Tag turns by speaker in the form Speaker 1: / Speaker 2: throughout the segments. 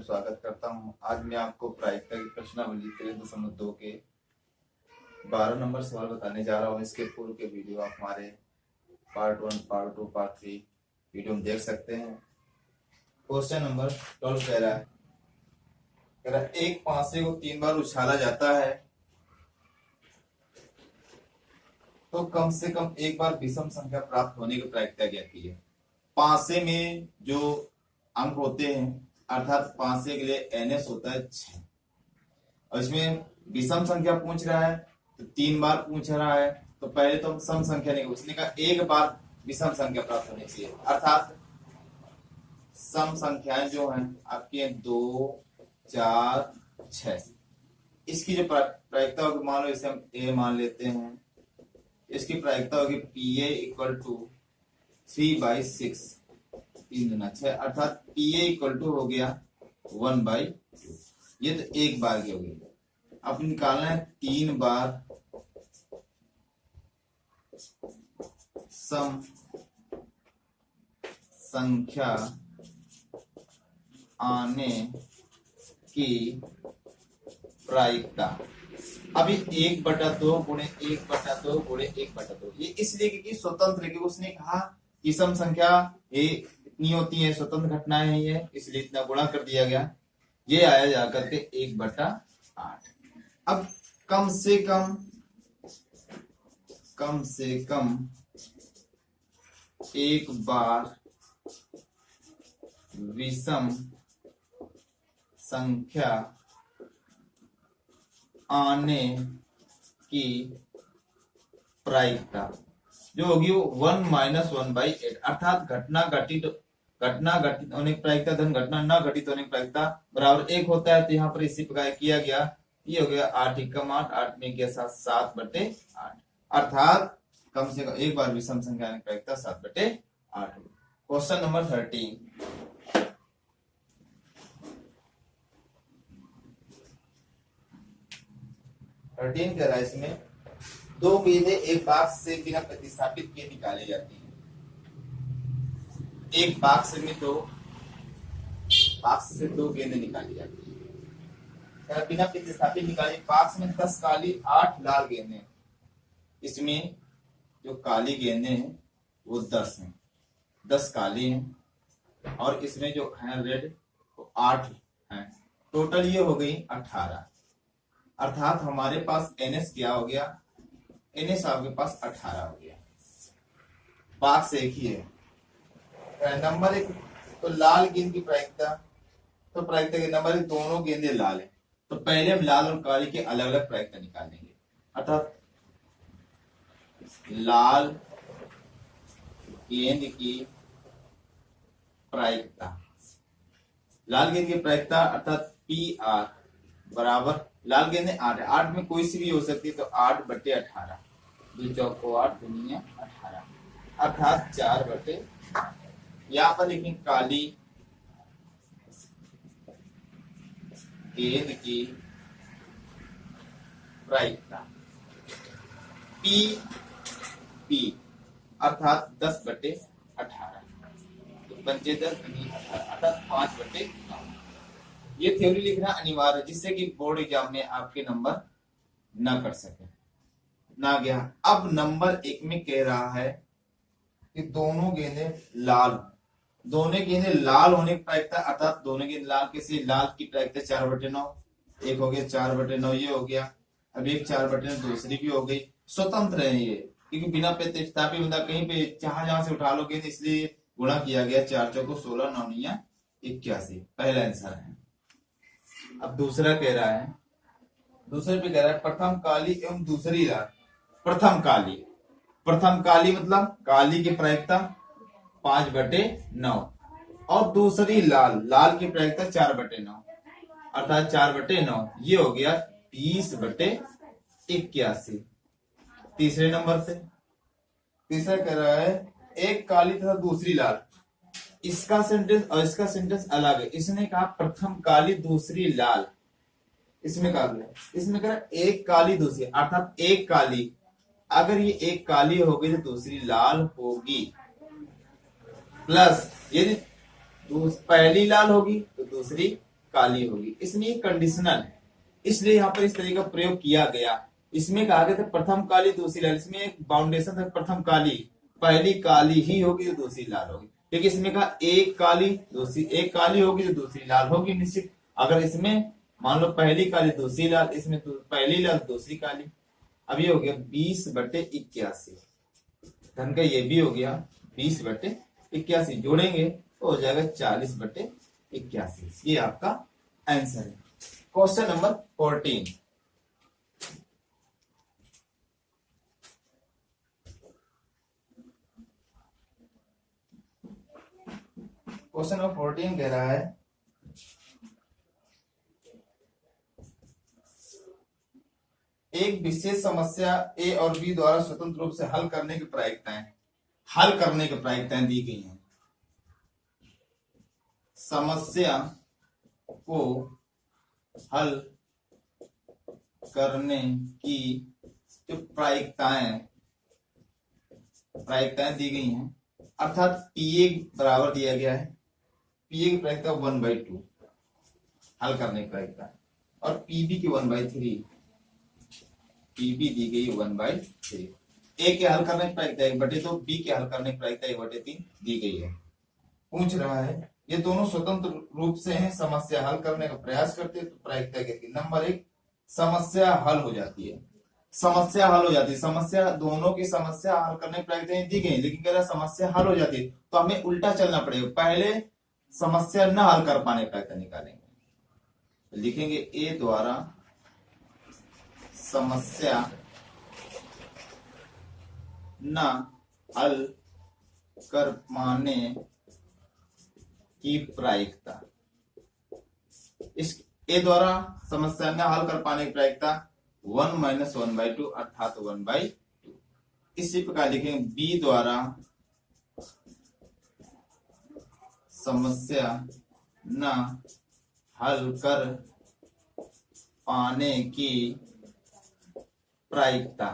Speaker 1: स्वागत करता हूं। आज मैं आपको प्रायिकता की प्रश्नावली 13.2 के 12 नंबर सवाल बताने जा रहा हूं। इसके पूर्व के वीडियो आप हमारे पार्ट 1, पार्ट 2, पार्ट 3 वीडियो में देख सकते हैं। क्वेश्चन नंबर 12 कह रहा है एक पासे को 3 बार उछाला जाता है तो कम से कम एक बार विषम संख्या प्राप्त होने की प्रायिकता ज्ञात है। पासे में जो अंक होते हैं अर्थात पासे के लिए NS होता है 6 और इसमें विषम संख्या पूछ रहा है तो 3 बार पूछ रहा है तो पहले तो हम सम संख्या नहीं, उसने कहा एक बार विषम संख्या प्राप्त होनी चाहिए अर्थात सम संख्याएं जो हैं आपके 2, 4, 6। इसकी जो प्रायिकता होगी मान लो इसे हम A मान लेते हैं। इसकी प्रायिकता होगी PA इक्वल टू 3/6 3 गुना 6 अर्थात PA इक्वल टू हो गया 1/2। ये तो एक बार की होगी। अब निकालना है 3 बार सम संख्या आने की प्रायिकता। अभी 1/2 गुणे 1/2 गुणे 1/2 ये इसलिए क्योंकि स्वतंत्र है। उसने कहा कि सम संख्या ये इतनी होती है, स्वतंत्र घटनाएं हैं ये, इसलिए इतना गुणा कर दिया गया। ये आया जाकर के 1/8। अब कम से कम एक बार विषम संख्या आने की प्रायिकता जो होगी वो 1 - 1/8 अर्थात घटना घटित होने की प्रायिकता धन घटना न घटित होने की प्रायिकता बराबर 1 होता है। तो यहाँ पर इसी प्रकार किया गया। ये हो गया 8 × 8 8 में के साथ 7/8 अर्थात कम से कम एक बार विषम संख्या आने की प्रायिकता 7/8। क्वेश्चन नंबर 13 कह रहा है इसमें 2 गेंदें एक बॉक्स से बिना प्रतिस्थापित किए निकाली जाती हैं। एक बॉक्स से दो गेंदें निकाली जाती है बिना प्रतिस्थापित निकाली। बॉक्स में 10 काली 8 लाल गेंदें। इसमें जो काली गेंदें हैं वो 10 हैं, 10 काली हैं और इसमें जो है रेड वो 8 हैं। टोटल ये हो गई 18 अर्थात हमारे पास NS क्या हो गया, NS आपके पास 18 हो गया। बॉक्स एक ही है। नंबर 1 तो लाल गेंद की प्रायिकता, तो प्रायिकता के नंबर 1 दोनों गेंदें लाल है तो पहले हम लाल और काली के अलग अलग प्रायिकता निकालेंगे अर्थात लाल गेंद की प्रायिकता, लाल गेंद की प्रायिकता अर्थात PR बराबर लाल गेंदें 8 है, 8 में कोई सी भी हो सकती है तो 8/18 2 चौको 8 दुनिया 18 अर्थात 4/8। यहाँ पर लेकिन काली गेंद की प्रायिकता PP अर्थात 10/18 तो 5 10 अर्थात 5/9। ये थ्योरी लिखना अनिवार्य है जिससे कि बोर्ड एग्जाम में आपके नंबर ना कट सके ना गया। अब नंबर 1 में कह रहा है कि दोनों गेंदें लाल होने की प्रायिकता अर्थात दोनों गेंद लाल कैसे, लाल की प्रायिकता 4/9 एक हो गया 4/9 ये हो गया। अब एक 4/9 दूसरी भी हो गई। स्वतंत्र है ये क्योंकि बिना प्रतिस्थापित बंदा कहीं पे जहां से उठा लो गेंद, इसलिए गुणा किया गया 4 चौको 16 9 81 पहला आंसर है। अब दूसरा कह रहा है, दूसरे पे कह रहा है प्रथम काली एवं दूसरी लाल। प्रथम काली मतलब काली की प्रायिकता 5/9 और दूसरी लाल की प्रायिकता 4/9 अर्थात 4/9 ये हो गया 30/81। तीसरे नंबर पे तीसरा कह रहा है एक काली तथा दूसरी लाल। इसका सेंटेंस और इसका सेंटेंस अलग है। इसने कहा प्रथम काली दूसरी लाल, इसमें कहा एक काली दूसरी अर्थात एक काली, अगर ये एक काली होगी तो दूसरी लाल होगी प्लस यदि पहली लाल होगी तो दूसरी काली होगी। इसमें ये कंडीशनल है, इसलिए यहाँ पर इस तरीके का प्रयोग किया गया। इसमें कहा गया था प्रथम काली दूसरी लाल, इसमें एक बाउंडेशन था प्रथम काली, पहली काली ही होगी जो दूसरी लाल होगी। क्योंकि इसमें कहा एक काली दूसरी, एक काली होगी जो दूसरी लाल होगी निश्चित। अगर इसमें मान लो पहली काली दूसरी लाल, इसमें पहली लाल दूसरी काली। अब ये हो गया 20/81, धन का ये भी हो गया 20/81, जोड़ेंगे तो हो जाएगा 40/81। ये आपका आंसर है। क्वेश्चन नंबर 14, क्वेश्चन नंबर 14 कह रहा है एक विशेष समस्या ए और बी द्वारा स्वतंत्र रूप से हल करने की प्रायिकताएं दी गई हैं। समस्या को हल करने की जो प्रायिकताएं दी गई हैं, अर्थात पीए बराबर दिया गया है, पीए की प्रायिकता 1/2 हल करने की प्रायिकता, और पीबी की 1/3, पीबी दी गई 1/3। ए के हल करने की प्रायिकता 1/2, बी के हल करने की प्रायिकता 1/3 दी गई है। पूछ रहा है ये दोनों स्वतंत्र रूप से हैं, समस्या हल करने का प्रयास करते हैं, तो प्रायिकता कितनी? नंबर 1, समस्या हल हो जाती है। समस्या हल हो जाती है, समस्या दोनों की समस्या हल करने की प्रायिकताएं दी गई, लेकिन कह रहा समस्या हल हो जाती है, तो हमें उल्टा चलना पड़ेगा। पहले समस्या न हल कर पाने की प्रायिकता निकालेंगे, लिखेंगे ए द्वारा समस्या न हल कर पाने की प्रायिकता, इस ए द्वारा समस्या न हल कर पाने की प्रायिकता 1 - 1/2 अर्थात 1/2। इसी प्रकार लिखेंगे बी द्वारा समस्या न हल कर पाने की प्रायिकता,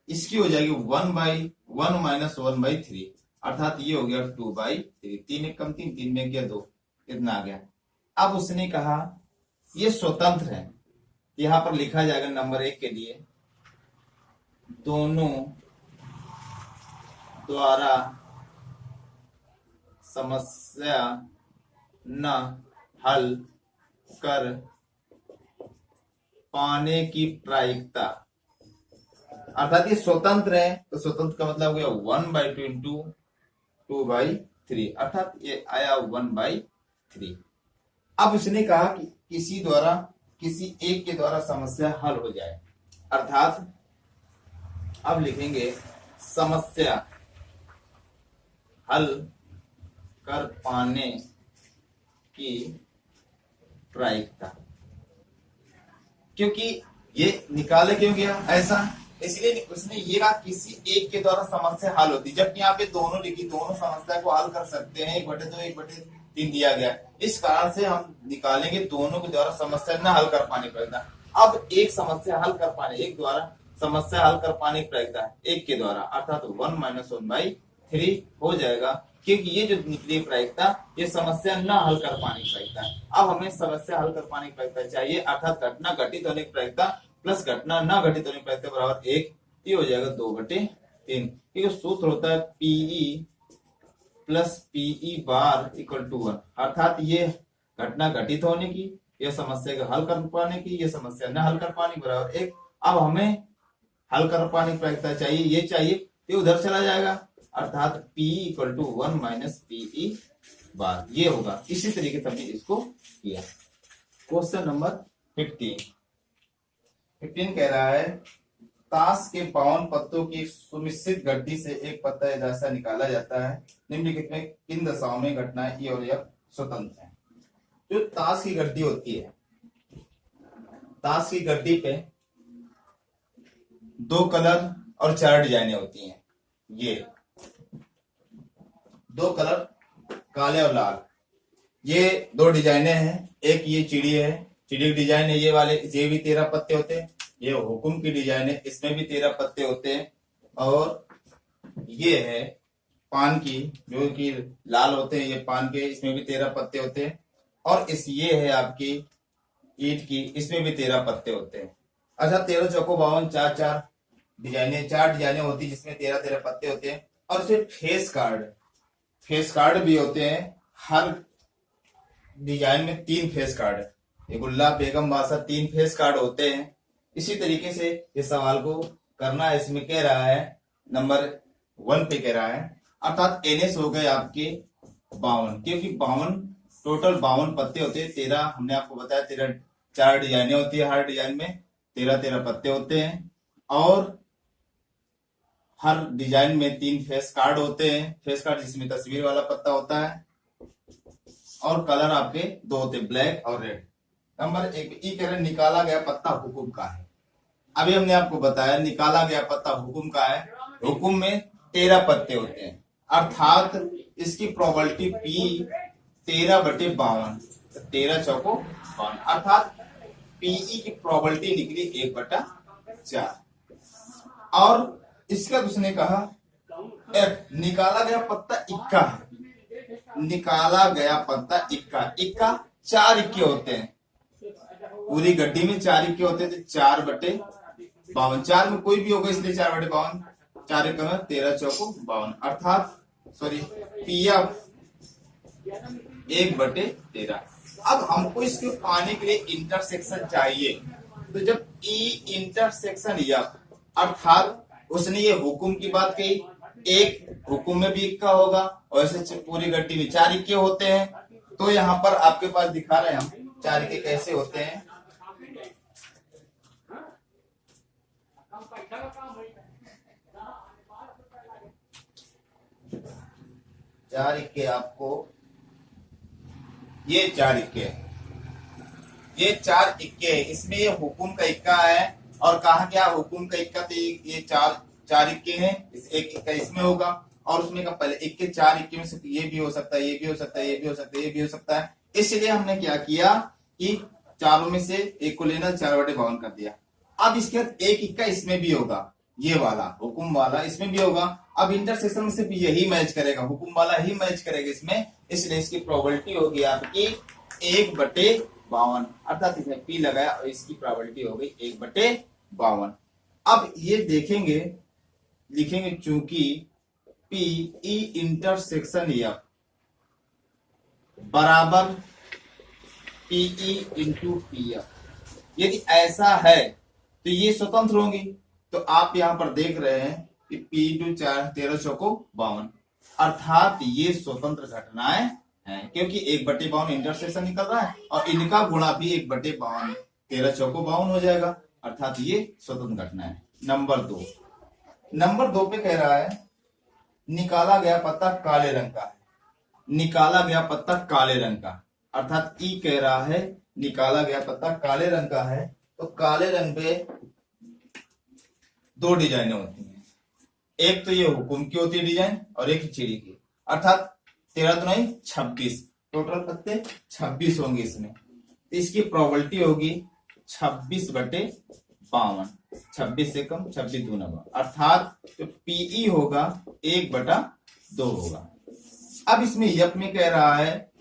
Speaker 1: इसकी हो जाएगी 1/1 - 1/3 अर्थात ये हो गया 2/3। 3 एक कम 3, 3 में गया 2, कितना आ गया? अब उसने कहा ये स्वतंत्र है, यहां पर लिखा जाएगा नंबर 1 के लिए दोनों द्वारा समस्या न हल कर पाने की प्रायिकता, अर्थात ये स्वतंत्र है, तो स्वतंत्र का मतलब हो गया 1/2 इंटू 2/3 अर्थात ये आया 1/3। अब उसने कहा कि किसी एक के द्वारा समस्या हल हो जाए, अर्थात अब लिखेंगे समस्या हल कर पाने की प्रायिकता। क्योंकि ये निकाले क्यों गया ऐसा, इसलिए उसने ये कहा किसी एक के द्वारा समस्या हल होती, जबकि यहाँ पे दोनों लिखी, दोनों समस्या को हल कर सकते हैं, 1/2 1/3 दिया गया, इस कारण से हम निकालेंगे दोनों के द्वारा समस्या न हल कर पाने की प्रायिकता। अब एक समस्या हल कर पाने, एक द्वारा समस्या हल कर पाने की प्रायिकता एक के द्वारा अर्थात 1 - 1/3 हो जाएगा, क्योंकि ये जो निकली प्रायिकता ये समस्या न हल कर पाने की प्रायिकता। अब हमें समस्या हल कर पाने की प्रायिकता चाहिए, अर्थात घटना घटित होने की प्रायिकता प्लस घटना न घटित होने की प्रायिकता बराबर 1, ये हो जाएगा 2/3। क्योंकि सूत्र होता है PE plus PE bar equal to 1, अर्थात ये घटना घटित होने की, यह समस्या को हल कर पाने की, यह समस्या न हल कर पाने की बराबर 1। अब हमें हल कर पाने की प्रायिकता चाहिए, ये चाहिए, तो उधर चला जाएगा, अर्थात P equal to 1 minus PE bar, ये होगा। इसी तरीके से हमने इसको किया। क्वेश्चन नंबर 15 कह रहा है ताश के 52 पत्तों की एक सुनिश्चित गड्डी से एक पत्ता ऐसा निकाला जाता है, निम्नलिखित में किन दशाओं में घटनाएं ई और एफ स्वतंत्र है। जो ताश की गड्डी होती है, ताश की गड्डी पे 2 कलर और 4 डिजाइनें होती हैं। ये 2 कलर काले और लाल, ये 2 डिजाइनें हैं। एक ये चिड़ी है, चिड़ी की डिजाइन है, ये वाले, ये भी 13 पत्ते होते हैं। ये हुकुम की डिजाइन है, इसमें भी 13 पत्ते होते हैं। और ये है पान की, जो कि लाल होते हैं, ये पान के, इसमें भी 13 पत्ते होते हैं। और इस ये है आपकी ईंट की, इसमें भी 13 पत्ते होते हैं। अच्छा 13 चौको 52, चार डिजाइनें होती है जिसमें 13 पत्ते होते हैं। और फिर फेस कार्ड भी होते हैं। हर डिजाइन में 3 फेस कार्ड, ये गुल्ला बेगम बादशाह 3 फेस कार्ड होते हैं। इसी तरीके से इस सवाल को करना है। इसमें कह रहा है नंबर 1 पे कह रहा है, अर्थात एनएस हो गए आपके 52, क्योंकि 52 टोटल 52 पत्ते होते हैं। 13 हमने आपको बताया 13 4 डिजाइनें होती है, हर डिजाइन में 13 पत्ते होते हैं। और हर डिजाइन में 3 फेस कार्ड होते हैं। फेस कार्ड जिसमें तस्वीर वाला पत्ता होता है। और कलर आपके 2 होते, ब्लैक और रेड। नंबर 1 ई कह रहे निकाला गया पत्ता हुकुम का है। अभी हमने आपको बताया निकाला गया पत्ता हुकुम का है। हुकुम में 13 पत्ते होते हैं, अर्थात इसकी प्रोबेबिलिटी पी 13/52, 13 चौको 52, अर्थात पीई की प्रोबेबिलिटी निकली 1/4। और इसका उसने कहा एफ निकाला गया पत्ता इक्का है। निकाला गया पत्ता इक्का 4 इक्के होते हैं। पूरी गड्डी में 4 इक्के होते हैं, तो 4/52, 4 में कोई भी होगा इसलिए 4/52, 4 इक्का में 13 चौको 52, अर्थात सॉरी पीएफ 1/13। अब हमको इसके पाने के लिए इंटरसेक्शन चाहिए, तो जब ई इंटरसेक्शन एफ, अर्थात उसने ये हुकुम की बात कही, एक हुकुम में भी इक्का होगा और ऐसे पूरी गड्डी में 4 इक्के होते हैं। तो यहाँ पर आपके पास दिखा रहे हैं हम 4 इक्के कैसे होते हैं। चार इक्के आपको, ये 4 इक्के, ये 4 इक्के है। इसमें ये हुकुम का इक्का है और कहा गया हुकुम का इक्का, तो ये 4 इक्के हैं। एक इक्का इसमें होगा और उसमें का पहले इक्के 4 इक्के में से ये भी हो सकता है, ये भी हो सकता है, ये भी हो सकता है, ये भी हो सकता है। इसलिए हमने क्या किया कि चारों में से एक को लेना, 4/52 कर दिया। अब इसके बाद एक इक्का इसमें भी होगा, ये वाला हुकुम वाला इसमें भी होगा। अब इंटरसेक्शन में सिर्फ यही मैच करेगा, हुकुम वाला ही मैच करेगा इसमें, इसलिए इसकी प्रोबेबिलिटी होगी आपकी 1/52, अर्थात इसमें पी लगाया और इसकी प्रोबेबिलिटी हो गई 1/52। अब ये देखेंगे, लिखेंगे चूंकि पी ई इंटरसेक्शन एफ बराबर पीई इंटू पी एफ, यदि ऐसा है तो ये स्वतंत्र होंगी। तो आप यहां पर देख रहे हैं कि पी इंटू 13 चौको 52, अर्थात ये स्वतंत्र घटनाएं हैं, क्योंकि 1/52 इंटरसेक्शन निकल रहा है और इनका गुणा भी 1/52, 13 चौको 52 हो जाएगा, अर्थात ये स्वतंत्र घटना है। नंबर 2 पे कह रहा है निकाला गया पत्ता काले रंग का है। निकाला गया पत्ता काले रंग का, अर्थात ई कह रहा है निकाला गया पत्ता काले रंग का है। तो काले रंग पे 2 डिजाइनें होती हैं, एक तो ये हुकुम की होती है डिजाइन और एक चिड़ी की, अर्थात 13 तो नहीं 26, टोटल पत्ते 26 होंगे इसमें। तो इसकी प्रोबेबिलिटी होगी 26/52, 26 से कम 26 दूना, अर्थात तो पीई होगा 1/2 होगा। अब इसमें यप में कह रहा है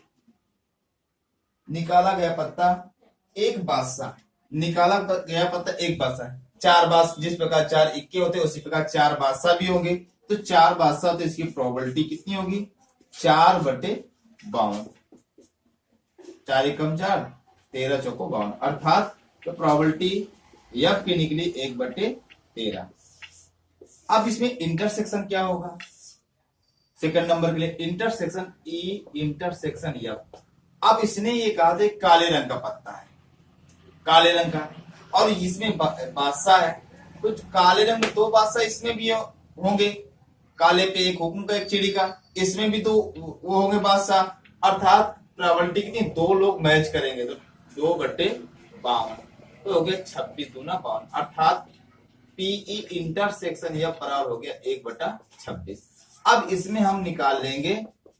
Speaker 1: निकाला गया पत्ता एक बादशाह, निकाला गया पत्ता एक बादशाह, 4 बादशाह, जिस प्रकार 4 इक्के होते हैं उसी प्रकार 4 बादशाह भी होंगे। तो 4 बादशाह, तो इसकी प्रोबेबिलिटी कितनी होगी 4/52, 4 एकम 4, 13 चौको 52, अर्थात तो प्रोबेबिलिटी एफ की निकली 1/13। अब इसमें इंटरसेक्शन क्या होगा सेकंड नंबर के लिए, इंटरसेक्शन ई इंटरसेक्शन एफ। अब इसने ये कहा था काले रंग का पत्ता है, काले रंग का, और इसमें बादशाह है, तो काले रंग में 2 बादशाह इसमें भी होंगे, काले पे एक हुकुम का एक चिड़ी का, इसमें भी तो वो होंगे बादशाह, अर्थात प्रोबेबिलिटी कितनी 2 लोग मैच करेंगे, तो 2/52, तो हो गया 26 दूना 52, अर्थात पीई इंटरसेक्शन यह बराबर हो गया 1/26। अब इसमें हम निकाल लेंगे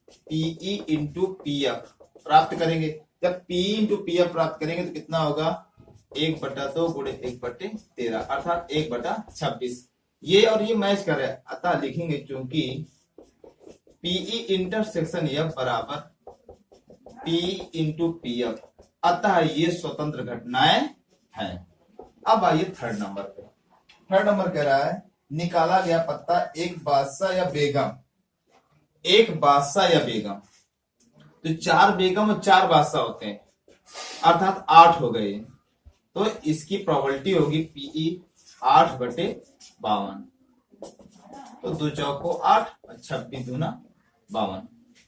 Speaker 1: पीई इंटू पी एफ प्राप्त करेंगे। जब पी इंटू पी एफ प्राप्त करेंगे तो कितना होगा 1/2 गुणे 1/13, अर्थात 1/26। ये और ये मैच कर रहे हैं, अतः लिखेंगे चूंकि पीई इंटरसेक्शन एफ बराबर P इंटू पी एफ, अतः ये स्वतंत्र घटनाएं हैं। अब आइए थर्ड नंबर पे। थर्ड नंबर कह रहा है निकाला गया पत्ता एक बादशाह या बेगम, एक बादशाह या बेगम, तो 4 बेगम और 4 बादशाह होते हैं, अर्थात 8 हो गए, तो इसकी प्रोबेबिलिटी होगी पीई 8/52, तो 2 चौको 8 और 26 दूना 52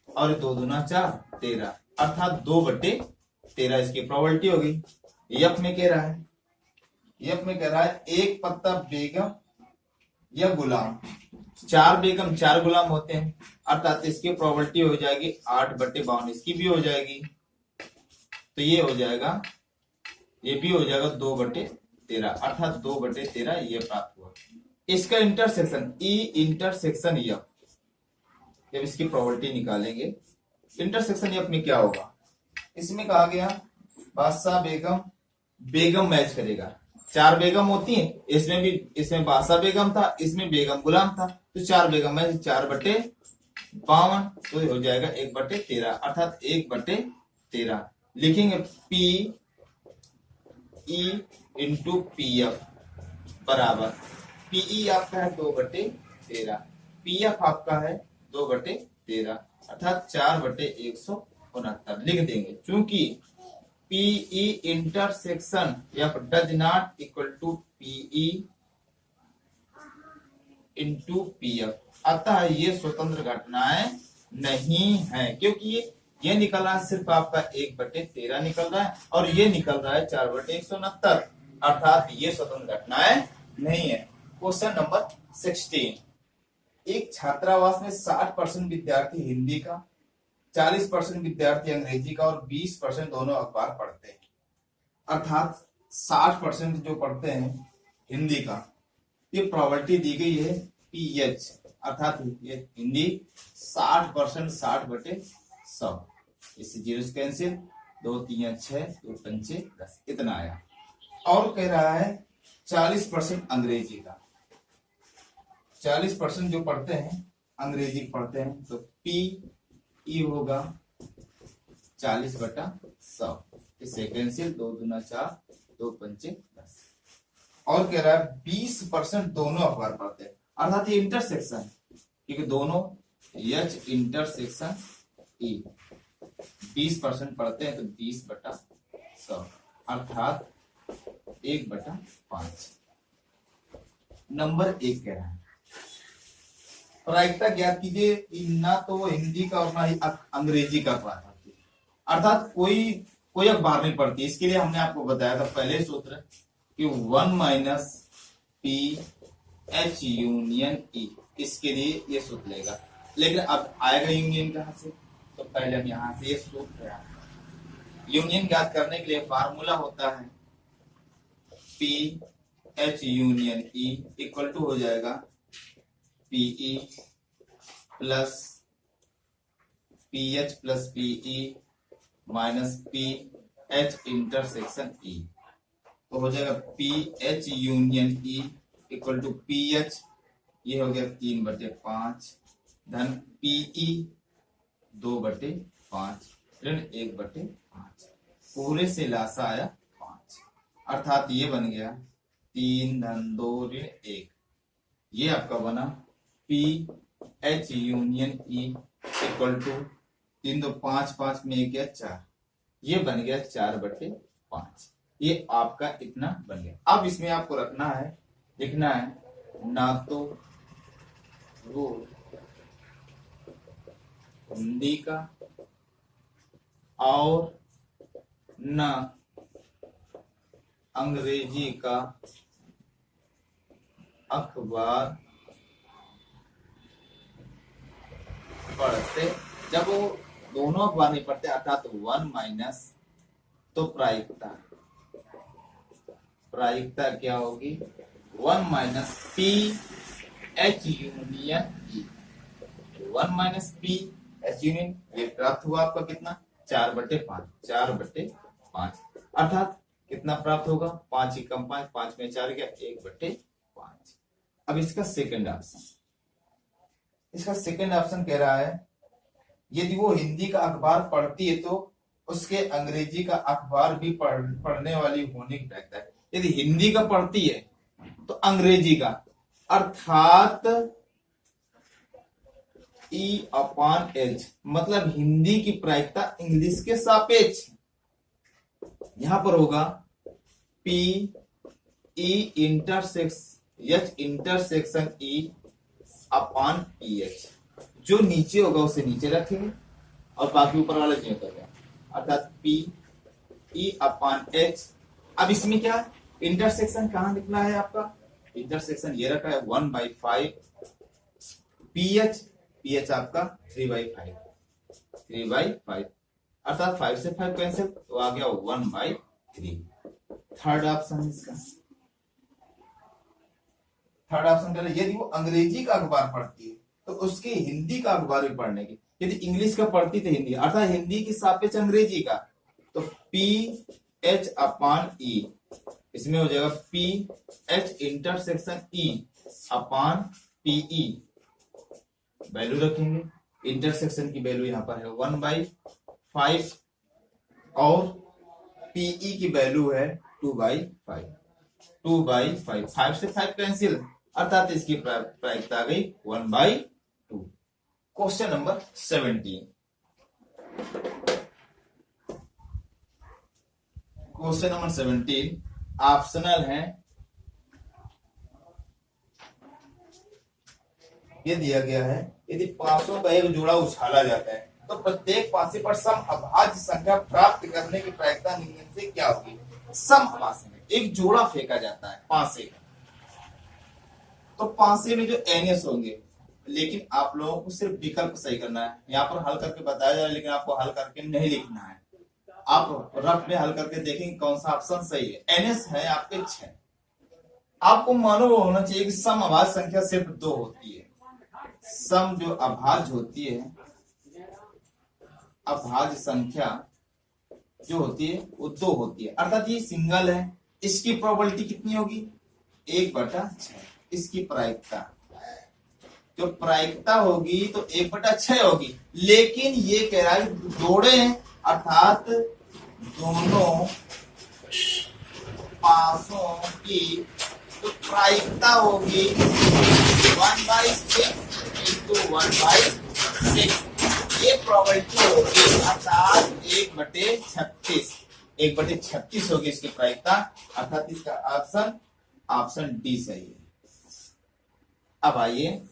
Speaker 1: और 2 दूना 4 13, अर्थात 2/13 इसकी प्रोबेबिलिटी होगी। यफ में कह रहा है, यफ में कह रहा है एक पत्ता बेगम या गुलाम, 4 बेगम 4 गुलाम होते हैं, अर्थात इसकी प्रोबेबिलिटी हो जाएगी 8/52, इसकी भी हो जाएगी, तो ये हो जाएगा, ये भी हो जाएगा 2/13, अर्थात 2/13 ये प्राप्त हुआ। इसका इंटरसेक्शन ई इंटरसेक्शन यफ, जब इसकी प्रोबेबिलिटी निकालेंगे इंटरसेक्शन यफ में क्या होगा, इसमें कहा गया बादशाह बेगम, बेगम मैच करेगा, 4 बेगम होती हैं, इसमें भी, इसमें बादशाह बेगम था, इसमें बेगम गुलाम था, तो 4 बेगम मैच 4/52, तो हो जाएगा 1/13, अर्थात 1/13 लिखेंगे। P E into P F बराबर, पीई आपका है 2/13, पी एफ आपका है 2/13, अर्थात 4/169 लिख देंगे, क्योंकि PE intersection F does not equal to PE into P F, अतः ये स्वतंत्र घटनाएं नहीं है, क्योंकि ये निकल रहा है सिर्फ आपका 1/13 निकल रहा है, और ये निकल रहा है 4/169, अर्थात ये स्वतंत्र घटनाएं नहीं है। क्वेश्चन नंबर 16, एक छात्रावास में 60% विद्यार्थी हिंदी का, 40% विद्यार्थी अंग्रेजी का और 20% दोनों अखबार पढ़ते हैं, अर्थात 60% जो पढ़ते हैं हिंदी का, ये प्रोबेबिलिटी दी गई है पीएच, अर्थात ये हिंदी 60%, 60/100, इससे जीरो कैंसिल, 2 3 6 2 5 10 इतना आया। और कह रहा है 40% अंग्रेजी का, 40% जो पढ़ते हैं अंग्रेजी पढ़ते हैं, तो पी ई होगा 40/100, इससे कैंसिल, 2 दूना 4 2 5 10। और कह रहा है 20% दोनों अखबार पढ़ते हैं, अर्थात ये इंटरसेक्शन, क्योंकि दोनों एच इंटरसेक्शन ई 20% पढ़ते हैं, तो 20/100, अर्थात 1/5। नंबर 1 कह रहा है प्रायिकता ज्ञात कीजिए कि ना तो वो हिंदी का और ना ही अंग्रेजी का अखबार पढ़ती है, अर्थात कोई अखबार नहीं पढ़ती। इसके लिए हमने आपको बताया था पहले सूत्र कि 1 - पी एच यूनियन ई, इसके लिए ये सूत्र लेगा, लेकिन अब आएगा यूनियन कहां से, तो पहले हम यहां से ये सूत्र है, यूनियन ज्ञात करने के लिए फार्मूला होता है P H union E equal to हो जाएगा PE plus PH plus PE minus P H intersection E, तो हो जाएगा P H union E equal to P H, ये हो गया 3/5 धन पीई 2/5 ऋण 1/5, पूरे से लासा आया 5, अर्थात ये बन गया 3 धन 2 ऋण 1, ये आपका बना P H union E equal to 3 2 5 5 में 1 गया 4, ये बन गया 4/5, ये आपका इतना बन गया। अब इसमें आपको रखना है, लिखना है ना तो वो हिंदी का और न अंग्रेजी का अखबार पढ़ते, जब वो दोनों अखबार नहीं पढ़ते, अर्थात 1 - तो प्रायिकता क्या होगी 1 - पी एच यूनियन ई, 1 - पी एच यूनियन, ये प्राप्त हुआ आपका कितना 4/5, अर्थात कितना प्राप्त होगा 5 ही कम 5, 5 में 4 गया 1/5। अब इसका सेकंड ऑप्शन, कह रहा है यदि वो हिंदी का अखबार पढ़ती है तो उसके अंग्रेजी का अखबार भी पढ़ने वाली होने की प्रायिकता है। यदि हिंदी का पढ़ती है तो अंग्रेजी का, अर्थात E/H, मतलब हिंदी की प्रायिकता इंग्लिश के सापेक्ष। यहां पर होगा P E इंटरसेक्शन E/PH। जो नीचे होगा उसे नीचे रखेंगे और बाकी ऊपर वाला जो करेंगे, अर्थात P E/H। अब इसमें क्या इंटरसेक्शन कहां निकला है आपका, इंटरसेक्शन ये रखा है 1/5 PH आपका 3/5 अर्थात 5 से 5 कैंसिल तो आ गया 1/3। थर्ड ऑप्शन इसका, थर्ड ऑप्शन कर, यदि वो अंग्रेजी का अखबार पढ़ती है तो उसकी हिंदी का अखबार भी पढ़ने की, यदि इंग्लिश का पढ़ती तो हिंदी, अर्थात हिंदी की सापेक्ष अंग्रेजी का, तो PH/E इसमें हो जाएगा PH इंटरसेक्शन E/PE। वैल्यू रखेंगे, इंटरसेक्शन की वैल्यू यहां पर है 1/5 और PE की वैल्यू है 2/5। 5 से 5 कैंसिल, अर्थात इसकी प्रायिकता आ गई 1/2। Question number 17। Question number 17 optional है। ये दिया गया है, यदि पासों का एक जोड़ा उछाला जाता है तो प्रत्येक पासे पर सम अभाज्य संख्या प्राप्त करने की प्रायिकता निम्न से क्या होगी। सम पासे में एक जोड़ा फेंका जाता है पासे का, तो पासे में जो NS होंगे, लेकिन आप लोगों को सिर्फ विकल्प सही करना है। यहाँ पर हल करके बताया जा रहा है, लेकिन आपको हल करके नहीं लिखना है। आप रफ में हल करके देखेंगे कौन सा ऑप्शन सही है। NS है आपके 6। आपको मालूम होना चाहिए कि सम अभाज्य संख्या सिर्फ 2 होती है। सम जो अभाज्य होती है, अभाज्य संख्या जो होती है वो 2 होती है, अर्थात ये सिंगल है। इसकी प्रोबेबिलिटी कितनी होगी 1/6। इसकी प्रायिकता, जो प्रायिकता होगी तो 1/6 होगी, लेकिन ये कह रहा है जोड़े हैं, अर्थात दोनों पासों की तो प्रायिकता होगी 1/6 into 1/6। ये प्रोबेबिलिटी होगी, अर्थात 1/36 होगी इसकी प्रायिकता, अर्थात इसका ऑप्शन डी सही है। अब आइए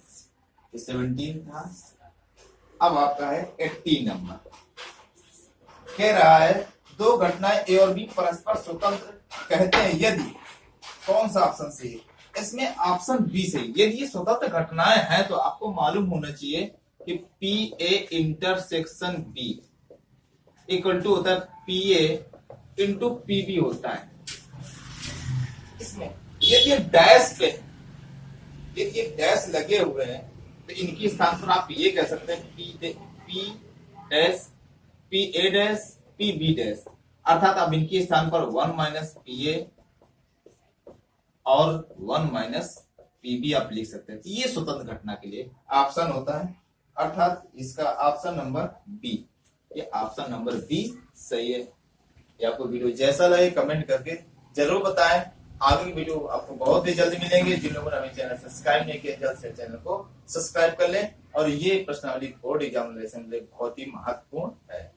Speaker 1: 17 था, अब आपका है 18 नंबर। कह रहा है दो घटनाएं ए और बी परस्पर स्वतंत्र कहते हैं यदि, कौन सा ऑप्शन सही है, इसमें ऑप्शन बी सही। यदि ये स्वतंत्र घटनाएं हैं तो आपको मालूम होना चाहिए कि PA intersection B equal to होता है PA इंटू PB होता है। इसमें यदि डैश पे, यदि ये डैश लगे हुए हैं तो इनकी स्थान पर आप ये कह सकते हैं PA डैश PB डैश, अर्थात आप इनके स्थान पर 1 - PA और 1 - PB आप लिख सकते हैं। ये स्वतंत्र घटना के लिए ऑप्शन होता है, अर्थात इसका ऑप्शन नंबर बी, ये ऑप्शन नंबर बी सही है। ये आपको वीडियो जैसा लगे कमेंट करके जरूर बताएं। आगे की वीडियो आपको बहुत ही जल्दी मिलेंगे। जिन लोगों ने हमें चैनल सब्सक्राइब नहीं किया, जल्द से चैनल को सब्सक्राइब कर लें। और ये प्रश्नावली बोर्ड एग्जामिनेशन के लिए बहुत ही महत्वपूर्ण है।